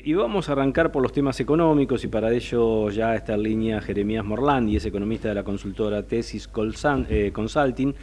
Y vamos a arrancar por los temas económicos y para ello ya está en línea Jeremías Morlandi, es economista de la consultora Tesis Consulting,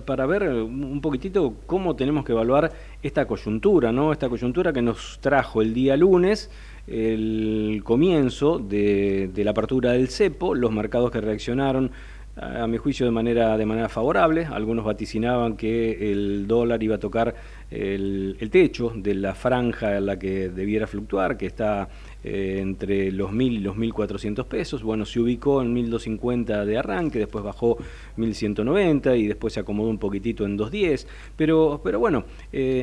para ver un poquitito cómo tenemos que evaluar esta coyuntura, ¿no? Esta coyuntura que nos trajo el día lunes el comienzo de la apertura del cepo, los mercados que reaccionaron a mi juicio de manera favorable. Algunos vaticinaban que el dólar iba a tocar el techo de la franja en la que debiera fluctuar, que está entre los 1.000 y los 1.400 pesos. Bueno, se ubicó en 1.250 de arranque, después bajó 1.190 y después se acomodó un poquitito en 2.10. Pero bueno,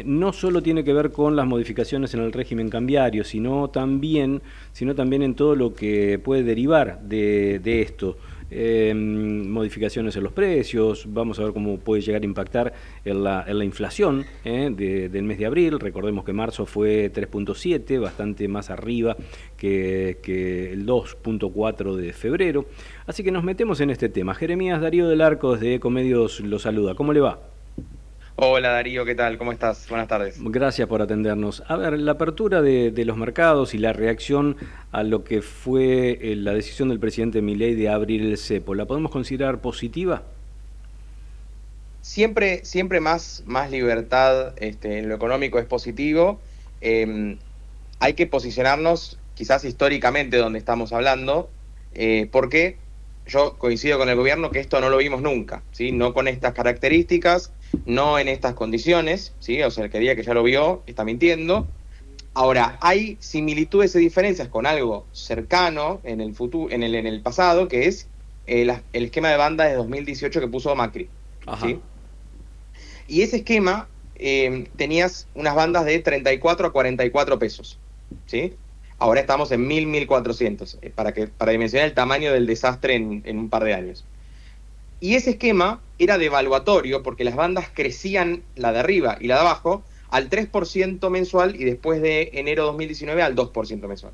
no solo tiene que ver con las modificaciones en el régimen cambiario, sino también en todo lo que puede derivar de esto. Modificaciones en los precios, vamos a ver cómo puede llegar a impactar en la inflación del mes de abril. Recordemos que marzo fue 3.7, bastante más arriba que el 2.4 de febrero. Así que nos metemos en este tema. Jeremías, Darío del Arco desde Ecomedios lo saluda. ¿Cómo le va? Hola Darío, ¿qué tal? ¿Cómo estás? Buenas tardes. Gracias por atendernos. A ver, la apertura de los mercados y la reacción a lo que fue la decisión del presidente Milei de abrir el cepo, ¿la podemos considerar positiva? Siempre más libertad en lo económico es positivo. Eh, Hay que posicionarnos quizás históricamente donde estamos hablando, porque yo coincido con el gobierno que esto no lo vimos nunca, ¿sí? No con estas características, no en estas condiciones, ¿sí? O sea, el que diga que ya lo vio está mintiendo. Ahora, hay similitudes y diferencias con algo cercano en el futuro, en el pasado, que es el esquema de banda de 2018 que puso Macri, Ajá. ¿sí? Y ese esquema tenías unas bandas de 34 a 44 pesos, ¿sí? Ahora estamos en 1.400, para dimensionar el tamaño del desastre en un par de años. Y ese esquema era devaluatorio porque las bandas crecían, la de arriba y la de abajo, al 3% mensual y después de enero 2019 al 2% mensual.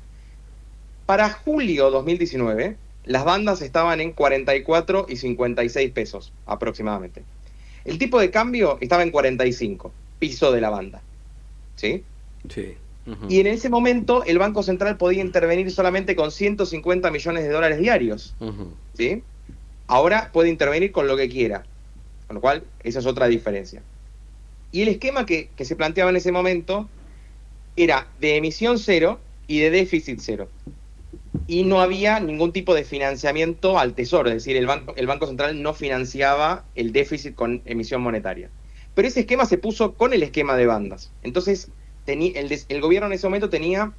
Para julio 2019, las bandas estaban en 44 y 56 pesos aproximadamente. El tipo de cambio estaba en 45, piso de la banda, ¿sí? Sí. Uh-huh. Y en ese momento el Banco Central podía intervenir solamente con 150 millones de dólares diarios, Uh-huh. ¿sí? Ahora puede intervenir con lo que quiera, con lo cual esa es otra diferencia. Y el esquema que se planteaba en ese momento era de emisión cero y de déficit cero. Y no había ningún tipo de financiamiento al tesoro, es decir, el Banco Central no financiaba el déficit con emisión monetaria. Pero ese esquema se puso con el esquema de bandas. Entonces, el gobierno en ese momento tenía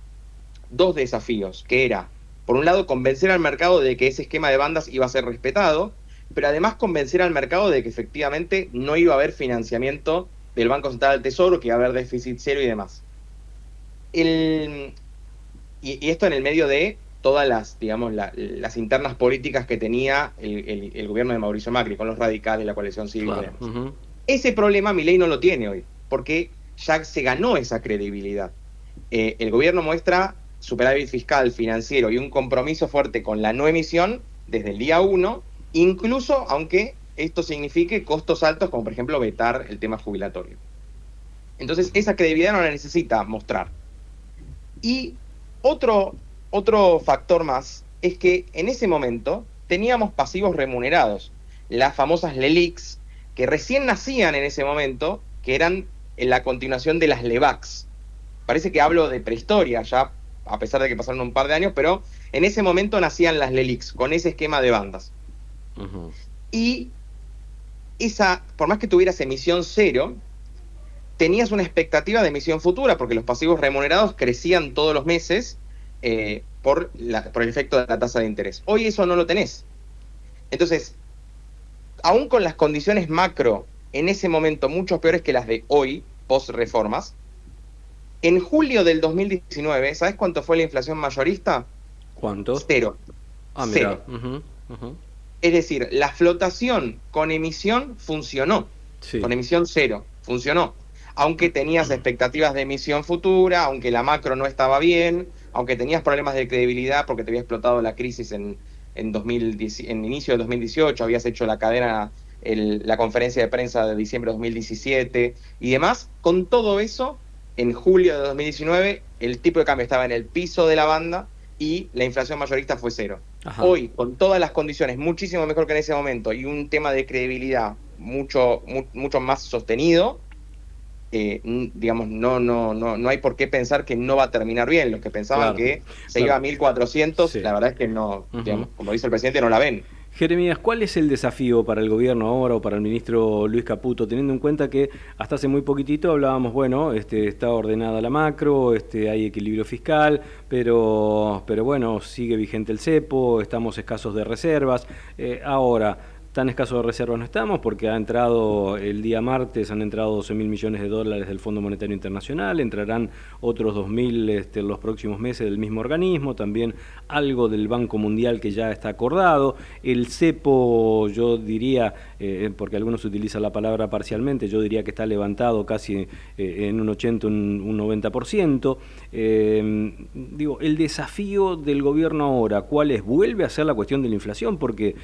dos desafíos, que era, por un lado, convencer al mercado de que ese esquema de bandas iba a ser respetado, pero además convencer al mercado de que efectivamente no iba a haber financiamiento del Banco Central al Tesoro, que iba a haber déficit cero y demás. Y esto en el medio de todas las internas políticas que tenía el gobierno de Mauricio Macri, con los radicales, la coalición cívica y Claro. demás. Uh-huh. Ese problema Milei no lo tiene hoy, porque ya se ganó esa credibilidad. El gobierno muestra superávit fiscal, financiero y un compromiso fuerte con la no emisión desde el día 1, incluso aunque esto signifique costos altos, como por ejemplo vetar el tema jubilatorio. Entonces, esa credibilidad no la necesita mostrar. Y otro factor más es que en ese momento teníamos pasivos remunerados, las famosas LELIQs, que recién nacían en ese momento, que eran en la continuación de las LEVAQs. Parece que hablo de prehistoria ya, a pesar de que pasaron un par de años, pero en ese momento nacían las LELIQs, con ese esquema de bandas. Uh-huh. Y por más que tuvieras emisión cero, tenías una expectativa de emisión futura, porque los pasivos remunerados crecían todos los meses por el efecto de la tasa de interés. Hoy eso no lo tenés. Entonces, aún con las condiciones macro en ese momento mucho peores que las de hoy, post reformas, en julio del 2019, ¿sabes cuánto fue la inflación mayorista? ¿Cuánto? Cero. Ah, mira. Cero. Uh-huh. Uh-huh. Es decir, la flotación con emisión funcionó. Sí. Con emisión cero, funcionó. Aunque tenías expectativas de emisión futura, aunque la macro no estaba bien, aunque tenías problemas de credibilidad porque te había explotado la crisis en inicio de 2018, habías hecho la cadena, la conferencia de prensa de diciembre de 2017 y demás, con todo eso, en julio de 2019 el tipo de cambio estaba en el piso de la banda y la inflación mayorista fue cero. Ajá. Hoy, con todas las condiciones, muchísimo mejor que en ese momento y un tema de credibilidad mucho más sostenido, digamos, no hay por qué pensar que no va a terminar bien. Los que pensaban que se iba a 1400, la verdad es que no, digamos, como dice el presidente, no la ven. Jeremías, ¿cuál es el desafío para el gobierno ahora o para el ministro Luis Caputo, teniendo en cuenta que hasta hace muy poquitito hablábamos, bueno, está ordenada la macro, hay equilibrio fiscal, pero bueno, sigue vigente el cepo, estamos escasos de reservas. Ahora, tan escasos de reservas no estamos porque ha entrado el día martes, han entrado 12.000 millones de dólares del Fondo Monetario Internacional, entrarán otros 2.000 en los próximos meses del mismo organismo, también algo del Banco Mundial que ya está acordado. El cepo, yo diría, porque algunos utilizan la palabra parcialmente, yo diría que está levantado casi en un 80, un 90%. Digo, el desafío del gobierno ahora, ¿cuál es? Vuelve a ser la cuestión de la inflación, porque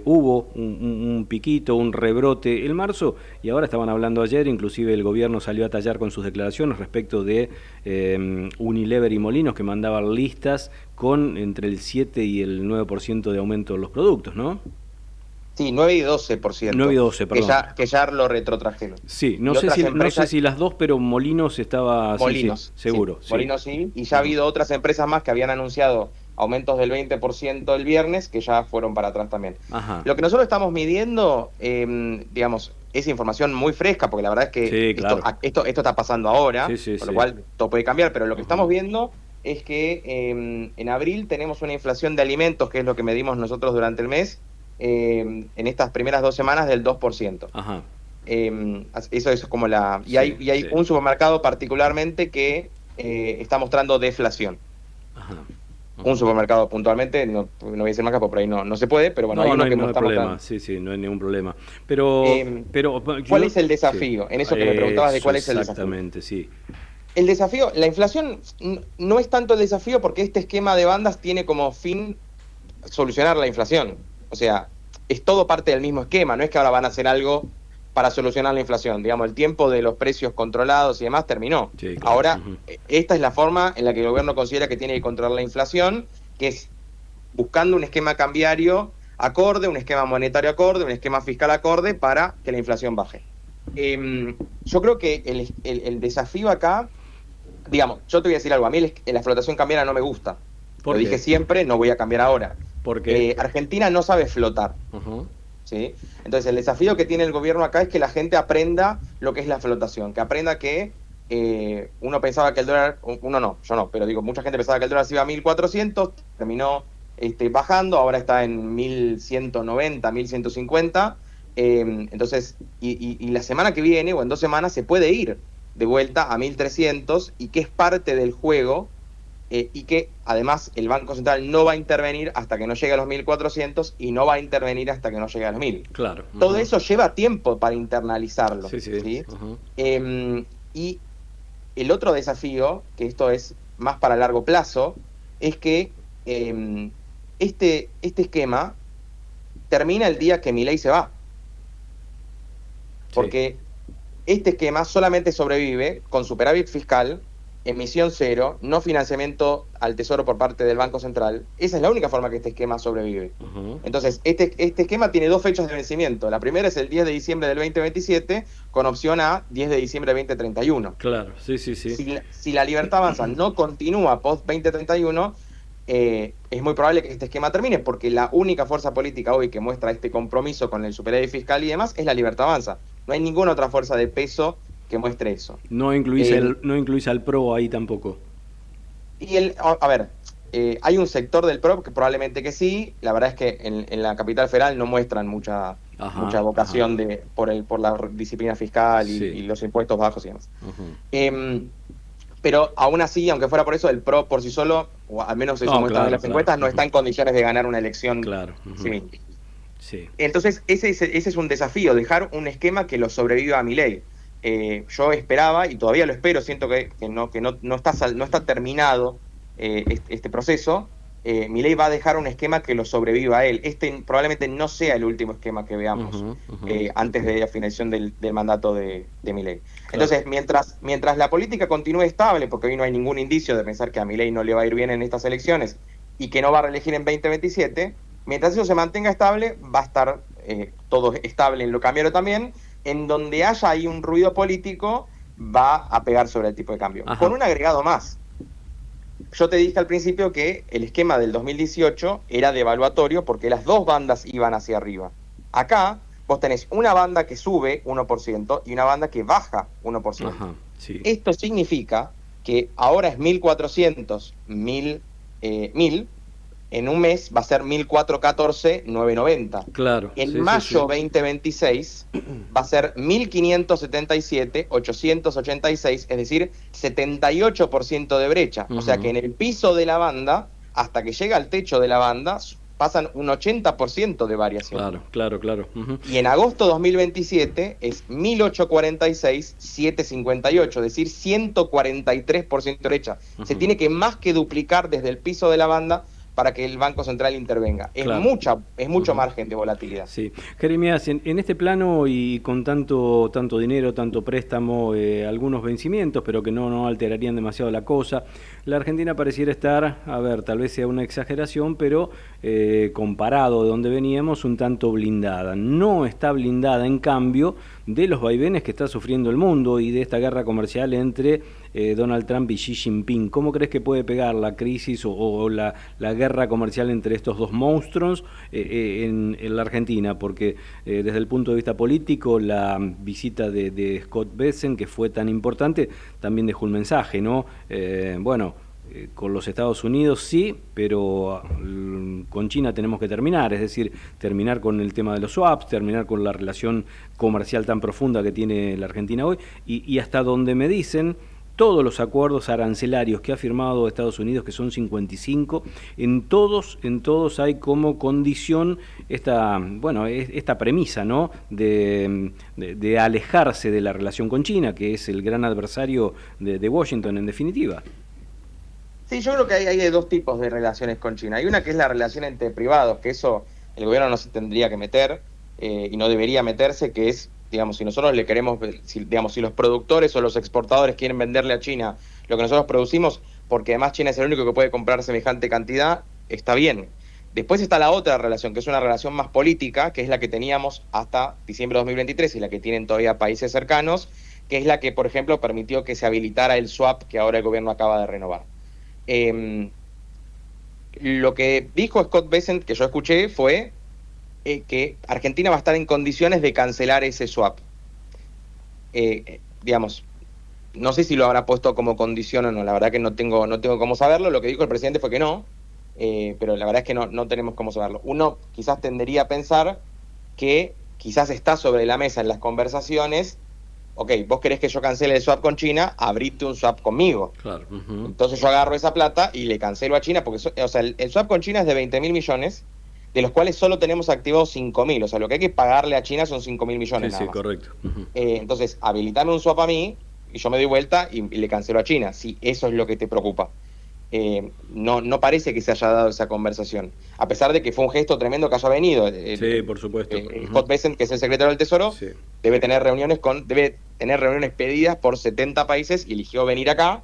hubo un piquito, un rebrote en marzo, y ahora estaban hablando ayer, inclusive el gobierno salió a tallar con sus declaraciones respecto de Unilever y Molinos, que mandaban listas con entre el 7 y el 9% de aumento de los productos, ¿no? Sí, 9 y 12%. 9 y 12, perdón. Que ya lo retrotrajeron. Sí, no sé si las dos, pero Molinos estaba... Molinos, sí, seguro. Sí. Molinos sí, y ya ha habido otras empresas más que habían anunciado aumentos del 20% el viernes, que ya fueron para atrás también. Ajá. Lo que nosotros estamos midiendo, digamos, es información muy fresca, porque la verdad es que sí, claro. esto está pasando ahora, por lo cual todo puede cambiar, pero lo que estamos viendo es que en abril tenemos una inflación de alimentos, que es lo que medimos nosotros durante el mes, en estas primeras 2 semanas del 2%. Ajá. Eso es como la... Y hay un supermercado particularmente que está mostrando deflación. Ajá. Un supermercado puntualmente, no voy a decir marca porque por ahí no se puede, pero bueno, hay uno que no está mostrando. Sí, no hay ningún problema. Pero ¿cuál es el desafío? En eso que me preguntabas de cuál es el desafío. Exactamente, sí. El desafío, la inflación no es tanto el desafío porque este esquema de bandas tiene como fin solucionar la inflación. O sea, es todo parte del mismo esquema, no es que ahora van a hacer algo para solucionar la inflación. Digamos, el tiempo de los precios controlados y demás terminó. Sí, claro. Ahora, esta es la forma en la que el gobierno considera que tiene que controlar la inflación, que es buscando un esquema cambiario acorde, un esquema monetario acorde, un esquema fiscal acorde para que la inflación baje. Yo creo que el desafío acá, digamos, yo te voy a decir algo, a mí la flotación cambiaria no me gusta. Lo dije siempre, no voy a cambiar ahora. Porque Argentina no sabe flotar. ¿Sí? Entonces el desafío que tiene el gobierno acá es que la gente aprenda lo que es la flotación, que aprenda que uno pensaba que el dólar, uno no, yo no, pero digo, mucha gente pensaba que el dólar se iba a 1.400, terminó bajando, ahora está en 1.190, 1.150, entonces, y la semana que viene o en 2 semanas se puede ir de vuelta a 1.300 y que es parte del juego. Y que además el Banco Central no va a intervenir hasta que no llegue a los 1.400 y no va a intervenir hasta que no llegue a los 1.000. Claro. Todo eso lleva tiempo para internalizarlo. Sí. Y el otro desafío, que esto es más para largo plazo, es que este esquema termina el día que Milei se va. Porque este esquema solamente sobrevive con superávit fiscal, emisión cero, no financiamiento al tesoro por parte del Banco Central. Esa es la única forma que este esquema sobrevive. Entonces, este esquema tiene 2 fechas de vencimiento. La primera es el 10 de diciembre del 2027, con opción a 10 de diciembre del 2031. Claro, sí. Si la Libertad Avanza no continúa post-2031, es muy probable que este esquema termine, porque la única fuerza política hoy que muestra este compromiso con el superávit fiscal y demás es la Libertad Avanza. No hay ninguna otra fuerza de peso que muestre eso. No incluís al PRO ahí tampoco. Y a ver, hay un sector del PRO que probablemente que sí. La verdad es que en la capital federal no muestran mucha vocación por la disciplina fiscal y los impuestos bajos y demás. Pero aún así, aunque fuera por eso, el PRO por sí solo, o al menos eso muestran en las encuestas, no está en condiciones de ganar una elección. Claro. Sí. Entonces, ese es un desafío, dejar un esquema que lo sobreviva a Milei. Yo esperaba, y todavía lo espero, siento que no está terminado este proceso, Milei va a dejar un esquema que lo sobreviva a él. Este probablemente no sea el último esquema que veamos antes de la finalización del mandato de Milei. Claro. Entonces, mientras la política continúe estable, porque hoy no hay ningún indicio de pensar que a Milei no le va a ir bien en estas elecciones y que no va a reelegir en 2027, mientras eso se mantenga estable, va a estar todo estable en lo cambiario también. En donde haya ahí un ruido político, va a pegar sobre el tipo de cambio. Ajá. Con un agregado más. Yo te dije al principio que el esquema del 2018 era devaluatorio porque las dos bandas iban hacia arriba. Acá vos tenés una banda que sube 1% y una banda que baja 1%. Ajá, sí. Esto significa que ahora es 1.400, 1.000, en un mes va a ser 1.414, 990. Claro. En mayo 2026 va a ser 1.577, 886, es decir, 78% de brecha. O sea que en el piso de la banda, hasta que llega al techo de la banda, pasan un 80% de variación. Claro. Y en agosto 2027 es 1.846, 758, es decir, 143% de brecha. Se tiene que más que duplicar desde el piso de la banda para que el Banco Central intervenga. Es mucho margen de volatilidad. Sí. Jeremías, en este plano y con tanto dinero, tanto préstamo, algunos vencimientos, pero que no alterarían demasiado la cosa, la Argentina pareciera estar, a ver, tal vez sea una exageración, pero comparado de donde veníamos, un tanto blindada. No está blindada, en cambio, de los vaivenes que está sufriendo el mundo y de esta guerra comercial entre Donald Trump y Xi Jinping. ¿Cómo crees que puede pegar la crisis o la guerra comercial entre estos dos monstruos en la Argentina? Porque desde el punto de vista político, la visita de Scott Bessent, que fue tan importante, también dejó un mensaje, ¿no? Con los Estados Unidos sí, pero con China tenemos que terminar, es decir, terminar con el tema de los swaps, terminar con la relación comercial tan profunda que tiene la Argentina hoy, y hasta donde me dicen, todos los acuerdos arancelarios que ha firmado Estados Unidos, que son 55, en todos hay como condición esta premisa, ¿no? de alejarse de la relación con China, que es el gran adversario de Washington en definitiva. Sí, yo creo que hay dos tipos de relaciones con China. Hay una que es la relación entre privados, que eso el gobierno no se tendría que meter y no debería meterse, que es, digamos, si nosotros le queremos, si los productores o los exportadores quieren venderle a China lo que nosotros producimos, porque además China es el único que puede comprar semejante cantidad, está bien. Después está la otra relación, que es una relación más política, que es la que teníamos hasta diciembre de 2023 y la que tienen todavía países cercanos, que es la que, por ejemplo, permitió que se habilitara el swap que ahora el gobierno acaba de renovar. Lo que dijo Scott Bessent, que yo escuché, fue que Argentina va a estar en condiciones de cancelar ese swap. Digamos, no sé si lo habrá puesto como condición o no, la verdad que no tengo cómo saberlo. Lo que dijo el presidente fue que no, pero la verdad es que no tenemos cómo saberlo. Uno quizás tendería a pensar que quizás está sobre la mesa en las conversaciones. Ok, vos querés que yo cancele el swap con China, abrite un swap conmigo. Claro. Entonces yo agarro esa plata y le cancelo a China, porque el swap con China es de 20.000 millones, de los cuales solo tenemos activados 5.000. O sea, lo que hay que pagarle a China son 5.000 millones nada más. Sí, correcto. Entonces, habilitame un swap a mí y yo me doy vuelta y le cancelo a China, si eso es lo que te preocupa. No parece que se haya dado esa conversación, a pesar de que fue un gesto tremendo que haya venido. Sí, por supuesto. Scott Bessent, que es el secretario del Tesoro, sí, debe tener reuniones pedidas por 70 países y eligió venir acá,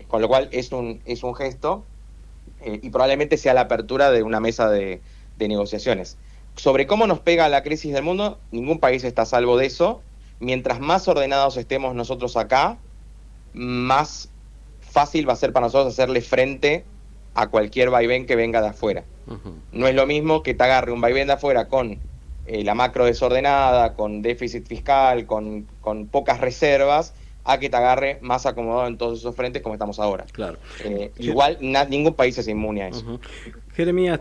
con lo cual es un gesto y probablemente sea la apertura de una mesa de negociaciones. Sobre cómo nos pega la crisis del mundo, ningún país está a salvo de eso. Mientras más ordenados estemos nosotros acá, más fácil va a ser para nosotros hacerle frente a cualquier vaivén que venga de afuera. No es lo mismo que te agarre un vaivén de afuera con la macro desordenada, con déficit fiscal, con pocas reservas, a que te agarre más acomodado en todos esos frentes como estamos ahora. Claro. Igual ningún país es inmune a eso. Jeremías,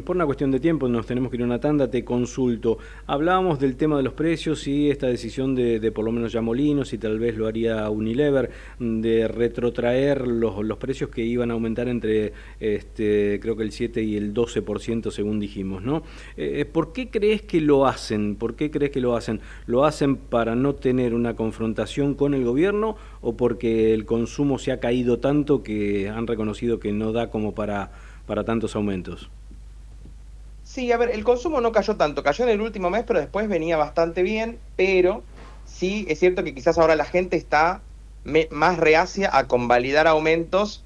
por una cuestión de tiempo, nos tenemos que ir a una tanda, te consulto. Hablábamos del tema de los precios y esta decisión de por lo menos ya Molinos, y tal vez lo haría Unilever, de retrotraer los precios que iban a aumentar entre, creo que el 7 y el 12% según dijimos, ¿no? ¿Por qué crees que lo hacen? ¿Por qué crees que lo hacen? ¿Lo hacen para no tener una confrontación con el gobierno o porque el consumo se ha caído tanto que han reconocido que no da como para para tantos aumentos. Sí, a ver, el consumo no cayó tanto, cayó en el último mes, pero después venía bastante bien, pero sí es cierto que quizás ahora la gente está más reacia a convalidar aumentos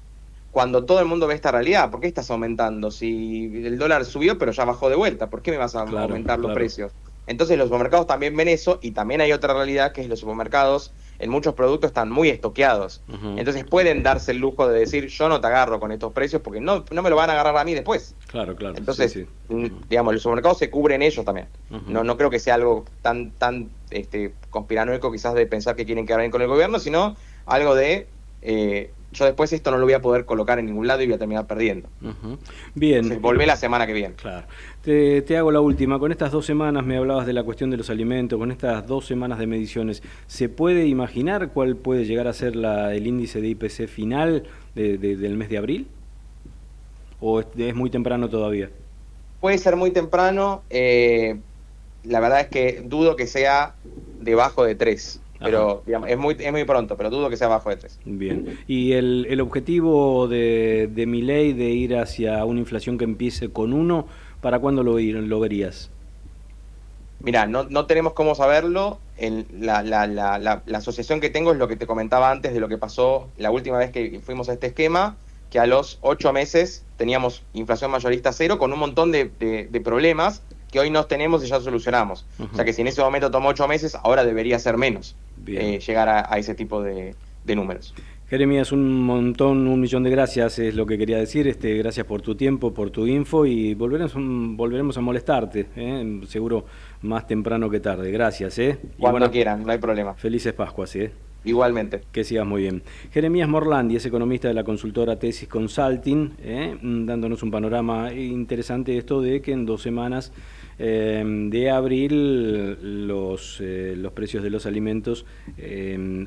cuando todo el mundo ve esta realidad. ¿Por qué estás aumentando? Si el dólar subió, pero ya bajó de vuelta, ¿por qué me vas a Claro, aumentar los claro. precios? Entonces los supermercados también ven eso y también hay otra realidad que es los supermercados en muchos productos están muy estoqueados. Ujú. Entonces pueden darse el lujo de decir yo no te agarro con estos precios porque no me lo van a agarrar a mí después. Claro, claro, sí, Entonces, sí. Ujú. digamos, los supermercados se cubren ellos también. Ujú. No creo que sea algo tan conspiranoico quizás de pensar que quieren quedar bien con el gobierno, sino algo de yo después esto no lo voy a poder colocar en ningún lado y voy a terminar perdiendo. Ujú. Bien. Entonces, volvé la semana que viene. Claro. Te hago la última. Con estas 2 semanas me hablabas de la cuestión de los alimentos, con estas 2 semanas de mediciones, ¿se puede imaginar cuál puede llegar a ser el índice de IPC final del mes de abril? ¿O es muy temprano todavía? Puede ser muy temprano. La verdad es que dudo que sea debajo de 3. Ajá. Pero digamos, es muy pronto, pero dudo que sea abajo de 3. Bien. ¿Y el objetivo de Milei de ir hacia una inflación que empiece con 1, para cuándo lo verías? Mira, no tenemos cómo saberlo. La asociación que tengo es lo que te comentaba antes de lo que pasó la última vez que fuimos a este esquema, que a los 8 meses teníamos inflación mayorista cero con un montón de problemas que hoy no tenemos y ya solucionamos. O sea Ujú. que si en ese momento tomó 8 meses, ahora debería ser menos Bien. llegar a ese tipo de números. Jeremías, un montón, 1 millón de gracias es lo que quería decir. Gracias por tu tiempo, por tu info y volveremos a molestarte, seguro más temprano que tarde. Gracias, y Cuando buenas, quieran, no hay problema. felices Pascuas, Igualmente. que sigas muy bien. Jeremías Morlandi es economista de la consultora Tesis Consulting, dándonos un panorama interesante de esto de que en 2 semanas de abril los precios de los alimentos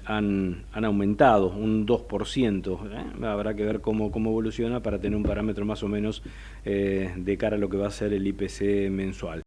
han aumentado un 2%. Habrá que ver cómo evoluciona para tener un parámetro más o menos de cara a lo que va a ser el IPC mensual.